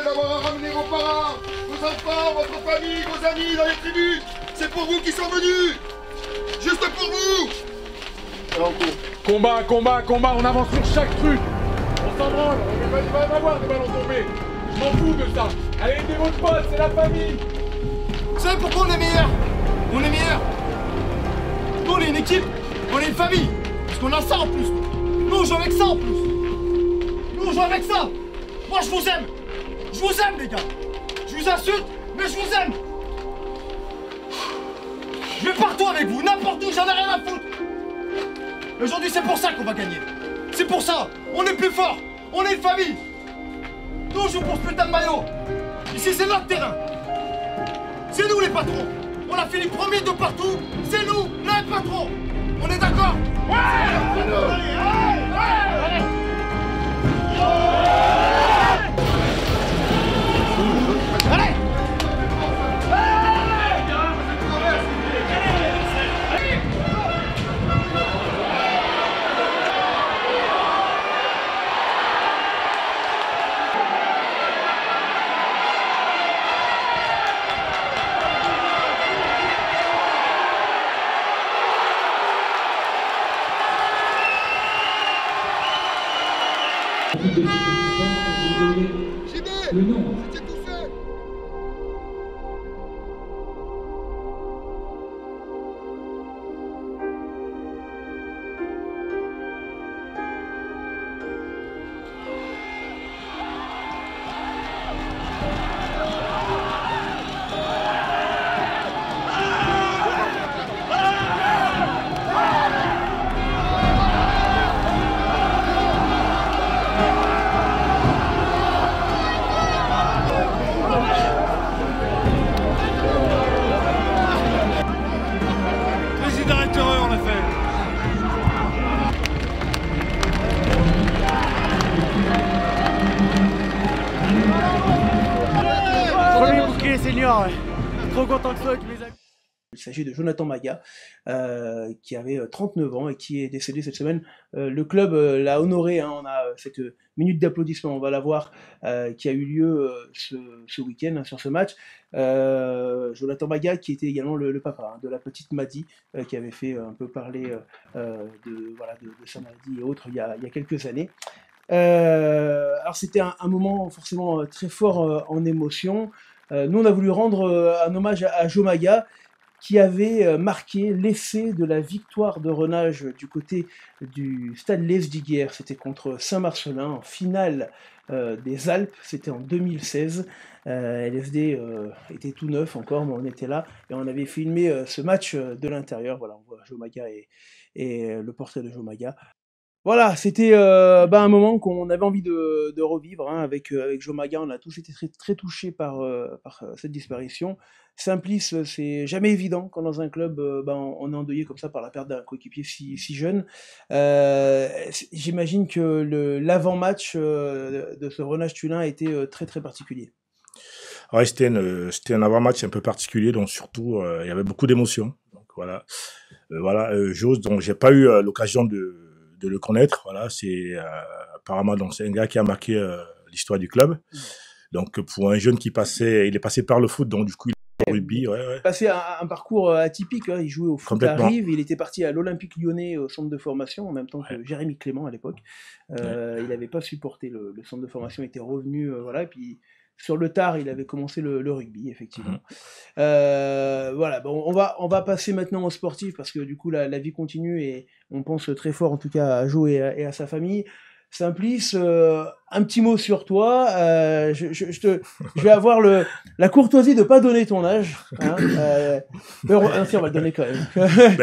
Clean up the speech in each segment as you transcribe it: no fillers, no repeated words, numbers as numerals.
d'avoir ramené vos parents, vos enfants, votre famille, vos amis dans les tribunes. C'est pour vous qu'ils sont venus. Juste pour vous. Alors, combat, combat, combat, on avance sur chaque truc. On s'en branle, il va y en avoir des ballons tombés. Je m'en fous de ça. Allez, aidez votre pote, c'est la famille. Vous savez pourquoi on est meilleurs? On est meilleurs. Nous, on est une équipe, on est une famille. Parce qu'on a ça en plus. Nous, on joue avec ça en plus. Nous, on joue avec ça. Moi, je vous aime. Je vous aime, les gars. Je vous insulte, mais je vous aime. Je vais partout avec vous, n'importe où, j'en ai rien à foutre. Aujourd'hui, c'est pour ça qu'on va gagner. C'est pour ça. On est plus fort. On est une famille. Nous, on joue pour ce putain de maillot. Ici, c'est notre terrain. C'est nous les patrons. On a fini premier de partout. C'est nous les patrons. On est d'accord? Ouais. Allez. JB, c'était tout seul. Senior, trop content que toi avec mes amis. Il s'agit de Jonathan Maga, qui avait 39 ans et qui est décédé cette semaine. Le club l'a honoré, hein, on a cette minute d'applaudissement, on va la voir, qui a eu lieu ce week-end, hein, sur ce match. Jonathan Maga, qui était également le papa, hein, de la petite Madi, qui avait fait un peu parler de sa maladie et autres il y a quelques années. Alors c'était un moment forcément très fort en émotion. Nous, on a voulu rendre un hommage à Joe Maga, qui avait marqué l'essai de la victoire de Renage du côté du stade Lesdiguières. C'était contre Saint-Marcelin, en finale des Alpes, c'était en 2016. LSD était tout neuf encore, mais on était là, et on avait filmé ce match de l'intérieur. Voilà, on voit Joe Maga et le portrait de Joe Maga. Voilà, c'était un moment qu'on avait envie de revivre, hein, avec Joe Maga. On a tous été très, très touchés par cette disparition. Simplice, c'est jamais évident quand dans un club on est endeuillé comme ça par la perte d'un coéquipier si jeune. J'imagine que l'avant-match de ce Renage Tullin a été très très particulier. Ouais, c'était un avant-match un peu particulier, donc surtout il y avait beaucoup d'émotions. Donc voilà, Jose, dont j'ai pas eu l'occasion de le connaître. Voilà, c'est apparemment donc c'est un gars qui a marqué l'histoire du club. Donc pour un jeune il est passé par le foot, donc du coup il est au rugby. Il a passé un parcours atypique, hein. Il jouait au foot à Rives, il était parti à l'Olympique Lyonnais au centre de formation en même temps que Jérémy Clément à l'époque. Il n'avait pas supporté le centre de formation, était revenu, et puis sur le tard, il avait commencé le rugby, effectivement. Voilà, bon, on va passer maintenant au sportif, parce que du coup, la vie continue, et on pense très fort, en tout cas, à Joe et à sa famille. Simplice, un petit mot sur toi. Je vais avoir la courtoisie de ne pas donner ton âge. Hein, mais on va le donner quand même.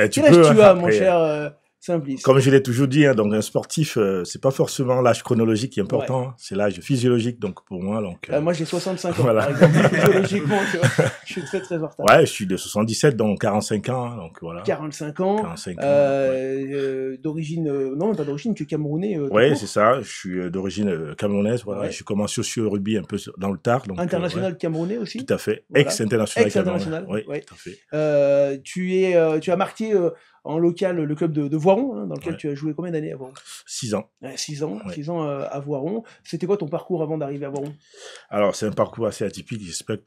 Quel âge tu as, mon cher Simplice? Comme je l'ai toujours dit, hein, donc un sportif, c'est pas forcément l'âge chronologique qui est important, hein, c'est l'âge physiologique, donc pour moi. Donc, moi j'ai 65 ans, voilà. par exemple, physiologiquement, tu vois, je suis très très en retard. Ouais, je suis de 77, donc 45 ans, hein, donc voilà. 45 ans, 45 ans d'origine, non pas d'origine, que camerounais. Ouais, c'est ça, je suis d'origine camerounaise, voilà. Ouais. J'ai commencé aussi au rugby un peu dans le tard. Donc, international camerounais aussi. Tout à fait, voilà. Ex-international camerounais. Oui, tout à fait. Tu as marqué en local le club de Voiron, hein, dans lequel Ouais. tu as joué combien d'années à Voiron? 6 ans. 6 ans, Ouais. 6 ans à Voiron. C'était quoi ton parcours avant d'arriver à Voiron? Alors, c'est un parcours assez atypique. J'espère que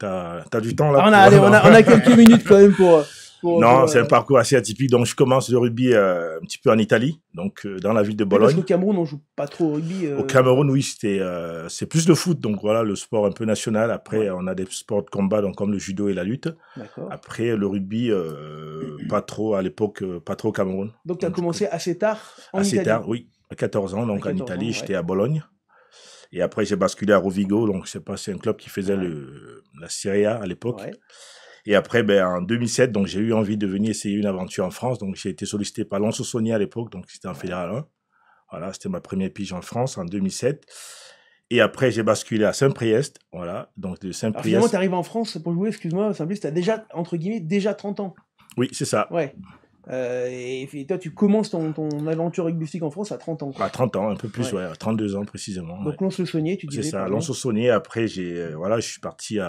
tu as du temps là. Ah, allez, on a quelques minutes quand même Non, c'est un parcours assez atypique. Donc, je commence le rugby un petit peu en Italie, donc dans la ville de Oui, parce Bologne. qu'au Cameroun, on joue pas trop au rugby. Au Cameroun, oui, c'est plus le foot. Donc, voilà, le sport un peu national. Après, Ouais. on a des sports de combat, donc, comme le judo et la lutte. D'accord. Après, le rugby, pas trop à l'époque, pas trop au Cameroun. Donc, tu as commencé assez tard en assez Italie. tard, oui, à 14 ans. Donc, À en 14 Italie, ans, j'étais ouais. à Bologne. Et après, j'ai basculé à Rovigo. Donc, c'est un club qui faisait Ouais. la Serie A à l'époque. Ouais. Et après, en 2007, donc, j'ai eu envie de venir essayer une aventure en France. Donc, j'ai été sollicité par Lançon Saunier à l'époque. Donc, c'était en Fédéral 1. Voilà, c'était ma première pige en France en 2007. Et après, j'ai basculé à Saint-Priest. Voilà, donc de Alors, finalement, Saint-Priest. tu arrives en France pour jouer, excuse-moi, Simplice, tu as déjà, entre guillemets, déjà 30 ans. Oui, c'est ça. Ouais. Et toi, tu commences ton aventure rugbystique en France à 30 ans. Quoi. À 30 ans, un peu plus, Ouais. ouais, à 32 ans précisément. Donc, Lons le Saunier, tu C'est disais. ça, pardon. Lançon Saunier. Après, voilà, je suis parti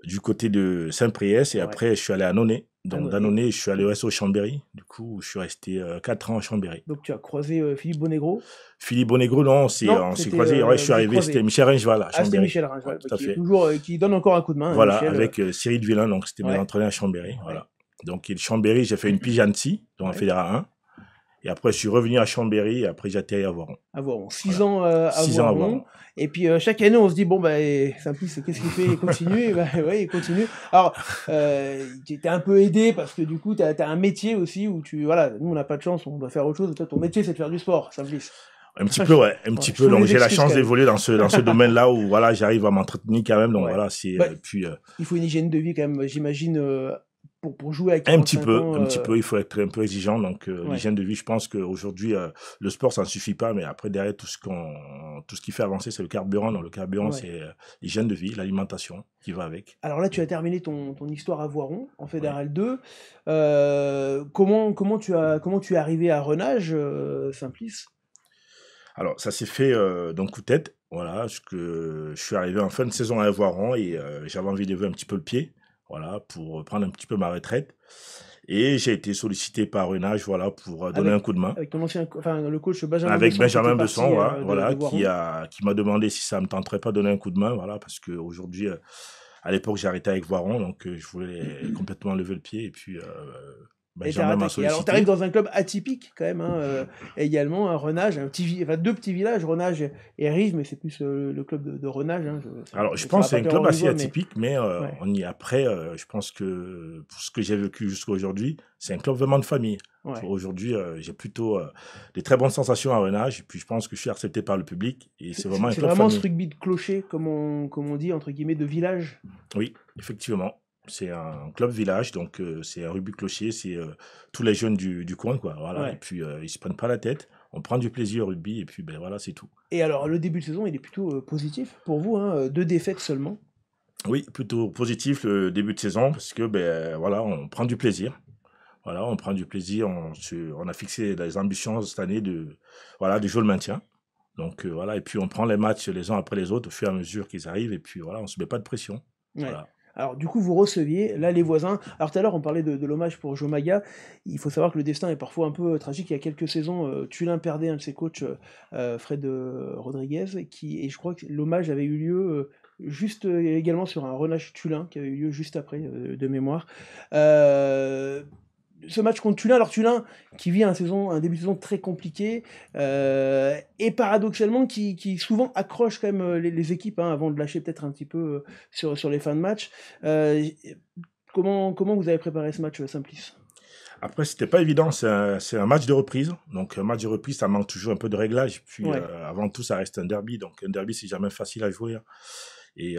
du côté de Saint-Priest et Ouais. après, je suis allé à Nonay. Donc, Nonay. d'Annonay, je suis allé au Chambéry. Du coup, je suis resté 4 ans à Chambéry. Donc, tu as croisé Philippe Bonnegro. Philippe Bonnegro, non, on s'est c'était, croisé. Ouais, je suis vous arrivé, croisé. c'était Michel Ringeval à Ah, c'était Chambéry. Michel Ringeval, Ouais, tout à qui, fait. est toujours, qui donne encore un coup de main. Voilà, Michel, avec Cyril Villain, donc c'était Ouais. mes entraîneurs à Chambéry. Voilà. Donc, Chambéry, j'ai fait une pige à Annecy, dans la Ouais. Fédéral 1. Et après, je suis revenu à Chambéry et après, j'ai atterri à Voiron. à Voiron. 6 Voilà. ans à 6 ans à Voiron. Voiron. Et puis chaque année, on se dit, bon, Simplice, qu'est-ce qu'il fait? Il continue. Et ouais, il continue. Alors, tu es un peu aidé parce que du coup, tu as un métier aussi où voilà, nous, on n'a pas de chance, on doit faire autre chose. Toi, ton métier, c'est de faire du sport, Simplice. Un petit peu, ouais, un petit je peu. trouve Donc, les j'ai la excuses chance quand même. d'évoluer dans ce domaine-là où, voilà, j'arrive à m'entretenir quand même. Donc, Ouais. voilà, c'est, Ouais. puis, Il faut une hygiène de vie quand même, j'imagine, pour jouer avec un petit 45 peu, ans, il faut être un peu exigeant. Donc, Ouais. l'hygiène de vie, je pense qu'aujourd'hui, le sport, ça ne suffit pas. Mais après, derrière, tout ce qui fait avancer, c'est le carburant. Donc, le carburant, Ouais. c'est l'hygiène de vie, l'alimentation qui va avec. Alors là, tu as terminé ton histoire à Voiron, en Fédéral 2. Comment tu es arrivé à Renage, Simplice? Alors, ça s'est fait d'un coup de tête. Voilà, parce que je suis arrivé en fin de saison à Voiron et j'avais envie de lever un petit peu le pied. Voilà, pour prendre un petit peu ma retraite. Et j'ai été sollicité par Renage, voilà, pour donner un coup de main. Avec ton ancien, le coach Benjamin Avec Besson, Benjamin qui était Besson, parti, voilà, de Voiron. qui m'a demandé si ça me tenterait pas de donner un coup de main, voilà, parce qu'aujourd'hui, à l'époque, j'ai arrêté avec Voiron, donc je voulais complètement lever le pied, et puis Et t'as Benjamin m'a attaqué. Alors, sollicité. tu arrives dans un club atypique, quand même, également, un Renage, deux petits villages, Renage et Rive, mais c'est plus le club de Renage. Hein, Alors, je pense que c'est un club assez atypique, mais Ouais. on y après, je pense que pour ce que j'ai vécu jusqu'à aujourd'hui, c'est un club vraiment de famille. Ouais. Aujourd'hui, j'ai plutôt des très bonnes sensations à Renage, et puis je pense que je suis accepté par le public, et c'est vraiment un C'est club vraiment famille. ce rugby de clocher, comme on dit, entre guillemets, de village. Oui, effectivement. C'est un club village, donc c'est un rugby clocher, c'est tous les jeunes du coin, quoi. Voilà. Ouais. Et puis ils se prennent pas la tête, on prend du plaisir au rugby, et puis voilà, c'est tout. Et alors, le début de saison, il est plutôt positif pour vous, hein, 2 défaites seulement. Oui, plutôt positif le début de saison, parce que voilà, on prend du plaisir. Voilà, on prend du plaisir, on a fixé des ambitions cette année de jouer le maintien. Donc voilà, et puis on prend les matchs les uns après les autres au fur et à mesure qu'ils arrivent, et puis voilà, on se met pas de pression. Ouais. Voilà. Alors, du coup, vous receviez, là, les voisins. Alors, tout à l'heure, on parlait de l'hommage pour Joe Maga. Il faut savoir que le destin est parfois un peu tragique. Il y a quelques saisons, Tulin perdait un de ses coachs, Fred Rodriguez, et je crois que l'hommage avait eu lieu juste également sur un Renage Tulin, qui avait eu lieu juste après, de mémoire. Ce match contre Tulin, alors Tulin qui vit un début de saison très compliqué, et paradoxalement qui souvent accroche quand même les équipes, hein, avant de lâcher peut-être un petit peu sur les fins de match. Comment vous avez préparé ce match, Simplice? Après, c'était pas évident, c'est un match de reprise. Donc, un match de reprise, ça manque toujours un peu de réglage. Puis, Ouais. avant tout, ça reste un derby. Donc, un derby, c'est jamais facile à jouer. Et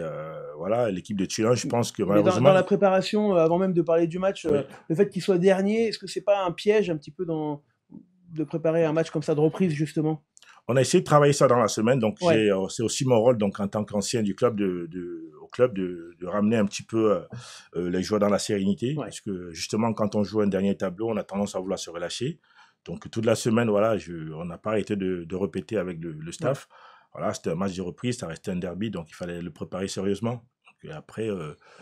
voilà, l'équipe de Tulin, je pense que Mais malheureusement. dans la préparation, avant même de parler du match, Oui. le fait qu'il soit dernier, est-ce que c'est pas un piège un petit peu de préparer un match comme ça de reprise, justement? On a essayé de travailler ça dans la semaine, donc Ouais. c'est aussi mon rôle, donc en tant qu'ancien du club, au club de ramener un petit peu les joueurs dans la sérénité, Ouais. parce que justement quand on joue un dernier tableau, on a tendance à vouloir se relâcher. Donc toute la semaine, voilà, on n'a pas arrêté de répéter avec le staff. Voilà, c'était un match de reprise, ça restait un derby, donc il fallait le préparer sérieusement. après...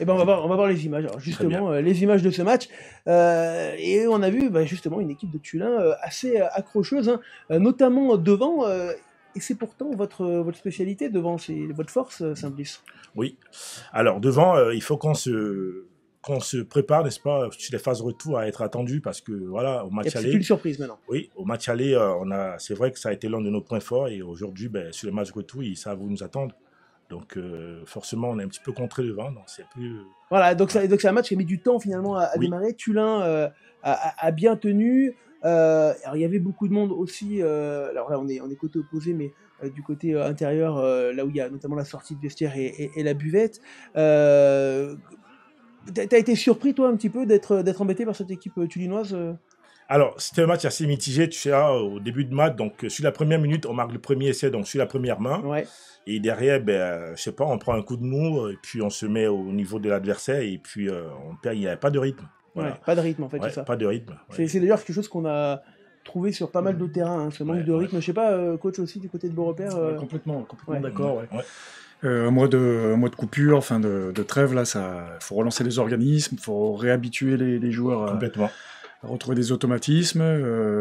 Eh ben, on va voir les images. Alors, justement, les images de ce match. Et on a vu justement une équipe de Tullin assez accrocheuse, hein, notamment devant. Et c'est pourtant votre spécialité devant, c'est votre force, Simplice. Oui. Alors, devant, il faut qu'on se prépare, n'est-ce pas, sur les phases retour à être attendu parce que, voilà, au match aller... C'est une surprise maintenant. Oui, au match aller, c'est vrai que ça a été l'un de nos points forts et aujourd'hui, sur les matchs retour, ils savent où nous attendre. Donc, forcément, on est un petit peu contré devant, donc c'est plus... Voilà, donc c'est un match qui a mis du temps finalement à démarrer. Tullin a bien tenu. Alors, il y avait beaucoup de monde aussi. Alors là, on est côté opposé, mais du côté intérieur, là où il y a notamment la sortie de vestiaire et la buvette. T'as été surpris, toi, un petit peu d'être embêté par cette équipe tullinoise Alors, c'était un match assez mitigé, tu sais, au début de match. Donc, sur la première minute, on marque le premier essai, donc sur la première main. Ouais. Et derrière, je sais pas, on prend un coup de mou, et puis on se met au niveau de l'adversaire, et puis on perd, il n'y avait pas de rythme. Voilà. Ouais, pas de rythme, en fait, Ouais, c'est ça. pas de rythme. Ouais. C'est d'ailleurs quelque chose qu'on a trouvé sur pas mal d'autres terrains, hein, ce manque de rythme. Je sais pas, coach aussi, du côté de Beaurepaire Complètement d'accord, ouais. Un mois de coupure, fin de trêve, là, faut relancer les organismes, il faut réhabituer les joueurs à retrouver des automatismes.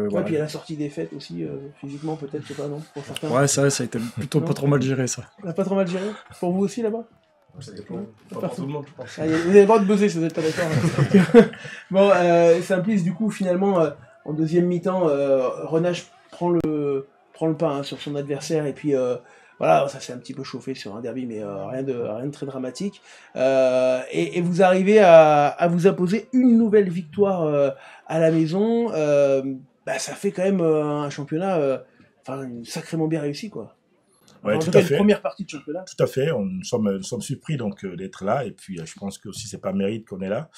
Voilà. Puis il y a la sortie des fêtes aussi, physiquement peut-être, je sais pas, non pour certains. Ouais, ça a été plutôt pas trop mal géré, ça. Pas trop mal géré. Pour vous aussi, là-bas Ça dépend. Pas pour tout le monde, je pense. Vous avez le droit de buzzer si vous n'êtes pas d'accord. Bon, Simplice, du coup, finalement, en deuxième mi-temps, Renage prend le pas hein, sur son adversaire, et puis... Voilà, ça s'est un petit peu chauffé sur un derby, mais rien de très dramatique. Et vous arrivez à vous imposer une nouvelle victoire à la maison. Ça fait quand même un championnat sacrément bien réussi, quoi. Ouais, en tout cas, une première partie de championnat. Tout à fait, nous sommes surpris donc d'être là, et puis je pense que aussi c'est pas mérite qu'on est là.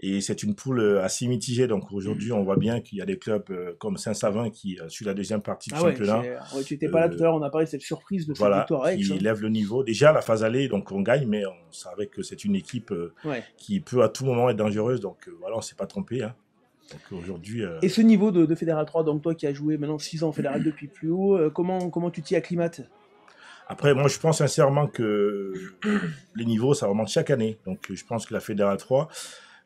Et c'est une poule assez mitigée, donc aujourd'hui on voit bien qu'il y a des clubs comme Saint-Savin qui sur la deuxième partie du championnat. Tu n'étais pas là tout à l'heure, on a parlé de cette surprise de cette victoire avec. Qui lève le niveau. Déjà la phase aller, donc on gagne, mais on savait que c'est une équipe qui peut à tout moment être dangereuse, donc voilà, on s'est pas trompé. Hein. Donc aujourd'hui. Et ce niveau de Fédéral 3, donc toi qui as joué maintenant 6 ans en Fédéral 2 depuis plus haut, comment tu t'y acclimates? Après, moi, je pense sincèrement que les niveaux, ça remonte chaque année. Donc, je pense que la Fédéral 3,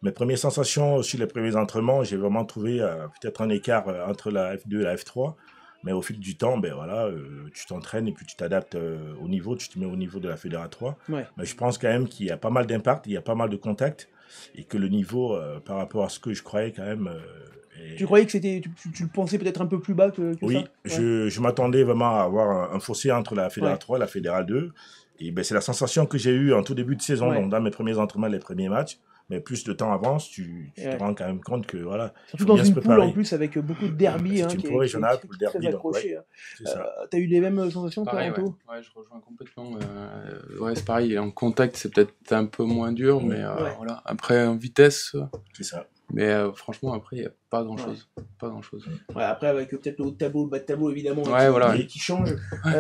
mes premières sensations sur les premiers entraînements, j'ai vraiment trouvé peut-être un écart entre la F2 et la F3. Mais au fil du temps, tu t'entraînes et puis tu t'adaptes au niveau, tu te mets au niveau de la Fédéral 3. Ouais. Mais je pense quand même qu'il y a pas mal d'impact, il y a pas mal de contacts et que le niveau, par rapport à ce que je croyais quand même... Tu croyais que c'était, tu le pensais peut-être un peu plus bas que oui, ça? Je m'attendais vraiment à avoir un fossé entre la Fédéral 3 et la Fédéral 2. Et c'est la sensation que j'ai eue en tout début de saison, donc dans mes premiers entraînements, les premiers matchs. Mais plus le temps avance, tu te rends quand même compte que voilà. Surtout dans une poule en plus avec beaucoup de derby. C'est une poule régionale pour le derby. T'as eu les mêmes sensations, pareil, toi, Anto? Ouais, je rejoins complètement. C'est pareil, en contact, c'est peut-être un peu moins dur, mais voilà. Après, en vitesse. C'est ça. Mais franchement, après, il n'y a pas grand-chose. Pas grand-chose. Ouais, après, avec peut-être le haut de tableau, le bas de tableau, évidemment, qui change.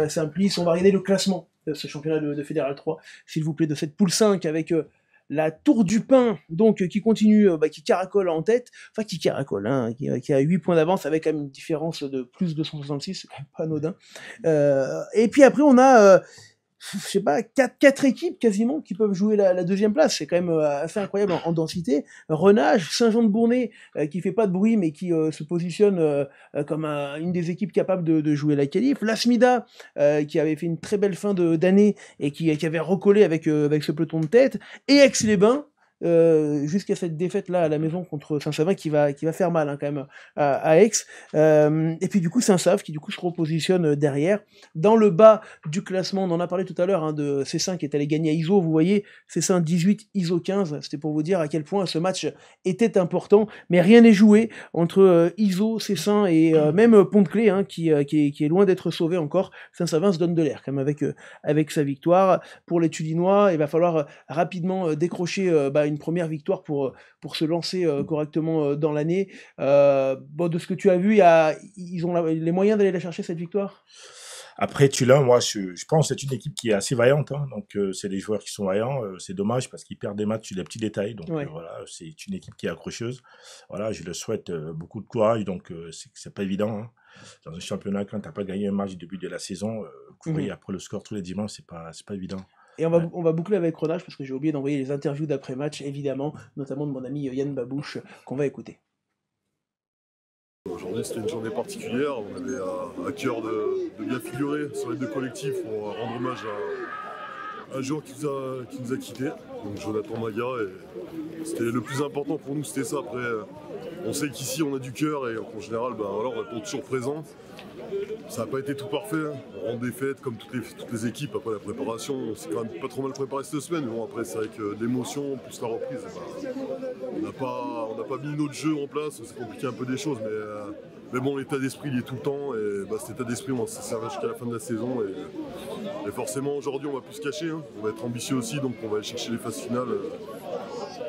Simplice, on va regarder le classement de ce championnat de Fédéral 3, s'il vous plaît, de cette poule 5, avec la Tour du Pin, donc, qui continue, qui caracole en tête. Enfin, qui caracole, hein, qui a 8 points d'avance, avec quand même une différence de plus de 166, c'est quand même pas anodin. Et puis après, on a... je sais pas, quatre équipes quasiment qui peuvent jouer la deuxième place. C'est quand même assez incroyable en densité. Renage, Saint-Jean-de-Bournay, qui fait pas de bruit, mais qui se positionne comme une des équipes capables de jouer la qualif. L'Asmida, qui avait fait une très belle fin d'année et qui avait recollé avec ce peloton de tête. Et Aix-les-Bains, jusqu'à cette défaite là à la maison contre Saint-Savin qui va faire mal, hein, quand même à Aix, et puis du coup Saint-Sav qui du coup se repositionne derrière dans le bas du classement. On en a parlé tout à l'heure, hein, de Cessin qui est allé gagner à Iso. Vous voyez, Cessin 18, Iso 15. C'était pour vous dire à quel point ce match était important, mais rien n'est joué entre Iso, Cessin et même Pont-de-Clé, hein, qui est loin d'être sauvé encore. Saint-Savin se donne de l'air quand même avec sa victoire. Pour les Tullinois, il va falloir rapidement décrocher une première victoire pour se lancer correctement dans l'année. De ce que tu as vu, ils ont les moyens d'aller la chercher, cette victoire? Après, Tullin, moi, je pense que c'est une équipe qui est assez vaillante. Hein, donc, c'est des joueurs qui sont vaillants. C'est dommage parce qu'ils perdent des matchs sur des petits détails. Donc, voilà, c'est une équipe qui est accrocheuse. Voilà, je leur souhaite beaucoup de courage. Donc, c'est pas évident. Hein. Dans un championnat, quand tu n'as pas gagné un match du début de la saison, courir après le score tous les dimanches, c'est pas évident. Et on va boucler avec Renage, parce que j'ai oublié d'envoyer les interviews d'après-match, évidemment, notamment de mon ami Yann Babouche, qu'on va écouter. Aujourd'hui, c'était une journée particulière. On avait à cœur de bien figurer sur les deux collectifs pour rendre hommage à un joueur qui nous a quittés, donc Jonathan Maga. Et c'était le plus important pour nous, c'était ça. Après, on sait qu'ici, on a du cœur et en général, on répond toujours présent. Ça n'a pas été tout parfait. On rentre des fêtes comme toutes les équipes. Après la préparation, on s'est quand même pas trop mal préparé cette semaine. Mais bon, après, c'est avec l'émotion plus la reprise. On n'a pas mis notre jeu en place. C'est compliqué un peu des choses. Mais bon, l'état d'esprit, il est tout le temps. Et cet état d'esprit, on s'est servi jusqu'à la fin de la saison. Et forcément, aujourd'hui, on va plus se cacher. On va être ambitieux aussi. Donc, on va aller chercher les phases finales.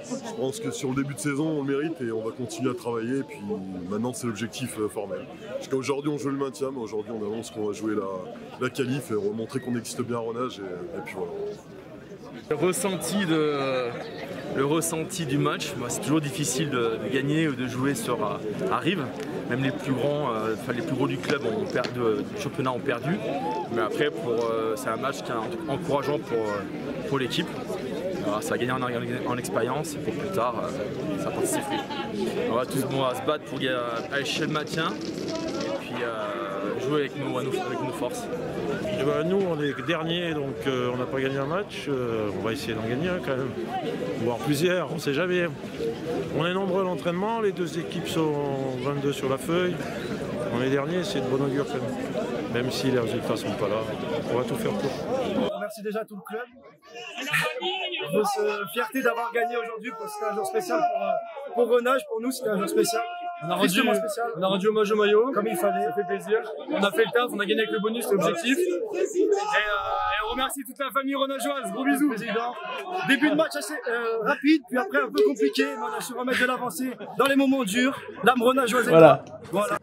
Je pense que sur le début de saison, on le mérite et on va continuer à travailler. Et puis maintenant, c'est l'objectif formel. Jusqu'à aujourd'hui, on joue le maintien, mais aujourd'hui, on annonce qu'on va jouer la qualif et on va montrer qu'on existe bien à Renage. Et puis voilà. Le ressenti du match, c'est toujours difficile de gagner ou de jouer à Rives. Même les plus grands, les plus gros du club du championnat ont perdu. Mais après, c'est un match qui est encourageant pour l'équipe. Ça va gagner en expérience et pour plus tard, ça porte ses fruits. On va tous se battre pour aller chercher le maintien et puis jouer avec nos forces. Et nous, on est derniers, donc on n'a pas gagné un match. On va essayer d'en gagner un quand même, voire plusieurs, on ne sait jamais. On est nombreux à l'entraînement, les deux équipes sont 22 sur la feuille. On est derniers, c'est de bon augure quand même si les résultats ne sont pas là. On va tout faire pour. On remercie déjà tout le club. Grosse fierté d'avoir gagné aujourd'hui, parce que c'était un jour spécial pour Renage. Pour nous, c'était un jour spécial. On a rendu hommage au maillot, comme il fallait. Ça fait plaisir. On a fait le taf, on a gagné avec le bonus, c'est l'objectif. Et on remercie toute la famille renageoise. Gros bisous. Début de match assez rapide, puis après un peu compliqué, mais on a su remettre de l'avancée dans les moments durs. L'âme renageoise est là. Voilà.